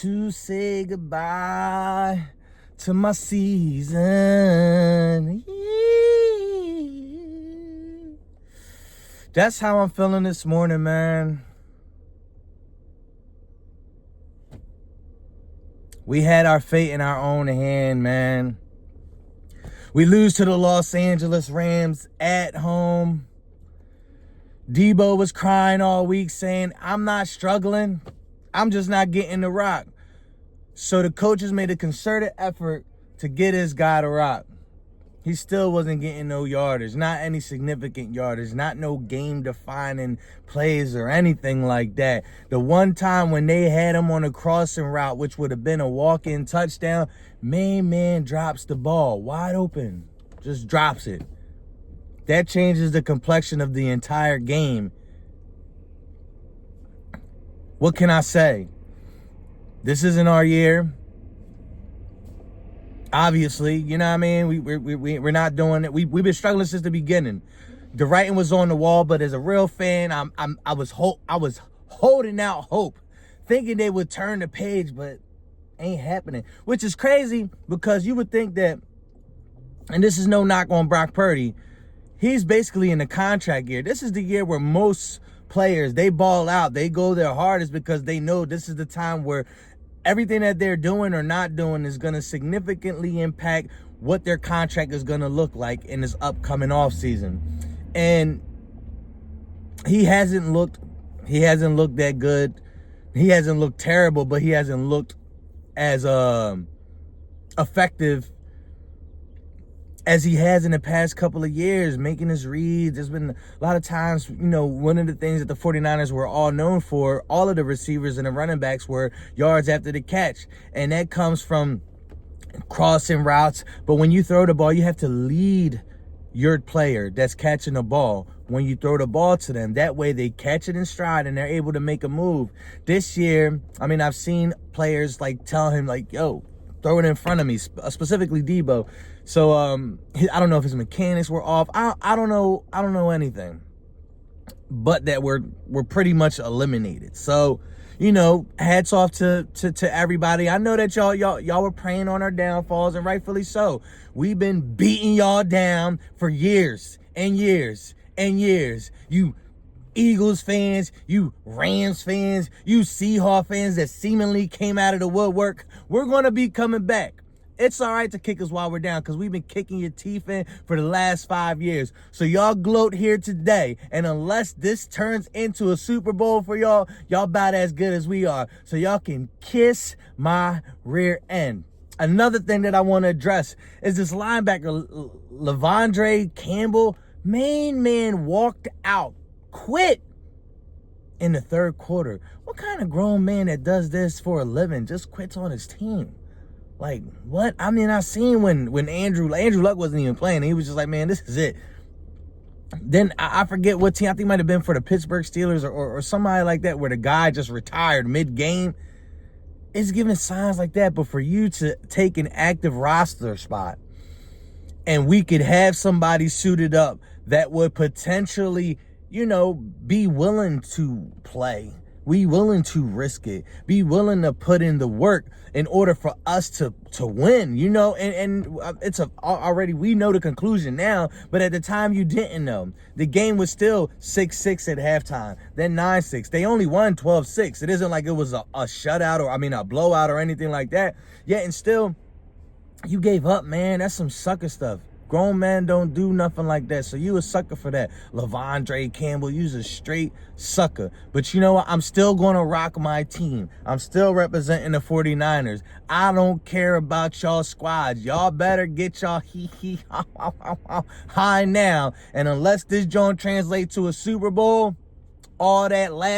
to say goodbye to my season. That's how I'm feeling this morning, man. We had our fate in our own hand, man. We lose to the Los Angeles Rams at home. Debo was crying all week saying, I'm not struggling. I'm just not getting the rock. So the coaches made a concerted effort to get his guy to rock. He still wasn't getting no yardage, not any significant yardage, not no game-defining plays or anything like that. The one time when they had him on a crossing route, which would have been a walk-in touchdown, main man drops the ball wide open, just drops it. That changes the complexion of the entire game. What can I say? This isn't our year. Obviously, you know what I mean? We're not doing it. We've been struggling since the beginning. The writing was on the wall, but as a real fan, I was holding out hope, thinking they would turn the page, but ain't happening. Which is crazy because you would think that, and this is no knock on Brock Purdy, he's basically in the contract year. This is the year where most players, they ball out, they go their hardest because they know this is the time where everything that they're doing or not doing is going to significantly impact what their contract is going to look like in this upcoming offseason. And he hasn't looked that good. He hasn't looked terrible, but he hasn't looked as effective as he has in the past couple of years, making his reads. There's been a lot of times, one of the things that the 49ers were all known for, all of the receivers and the running backs, were yards after the catch. And that comes from crossing routes. But when you throw the ball, you have to lead your player that's catching the ball when you throw the ball to them. That way they catch it in stride and they're able to make a move. This year, I've seen players tell him yo, throw it in front of me, specifically Debo. So I don't know if his mechanics were off. I don't know anything, but that we're pretty much eliminated. So hats off to everybody. I know that y'all were preying on our downfalls, and rightfully so. We've been beating y'all down for years and years and years. You Eagles fans, you Rams fans, you Seahawks fans that seemingly came out of the woodwork, we're going to be coming back. It's all right to kick us while we're down because we've been kicking your teeth in for the last 5 years. So y'all gloat here today. And unless this turns into a Super Bowl for y'all about as good as we are. So y'all can kiss my rear end. Another thing that I want to address is this linebacker, Levandre Campbell. Main man walked out, quit in the third quarter. What kind of grown man that does this for a living just quits on his team? What? I seen when Andrew Luck wasn't even playing. He was just like, man, this is it. Then I forget what team. I think it might have been for the Pittsburgh Steelers or somebody like that, where the guy just retired mid-game. It's giving signs like that. But for you to take an active roster spot and we could have somebody suited up that would potentially, be willing to play, be willing to risk it, be willing to put in the work in order for us to win, and it's already, we know the conclusion now, but at the time you didn't know. The game was still 6-6 at halftime, then 9-6. They only won 12-6. It isn't like it was a shutout or a blowout or anything like that. Yet and still, you gave up, man. That's some sucker stuff. Grown men don't do nothing like that. So you a sucker for that. Levandre Campbell, you's a straight sucker. But you know what? I'm still going to rock my team. I'm still representing the 49ers. I don't care about y'all squads. Y'all better get y'all high now. And unless this joint translates to a Super Bowl, all that last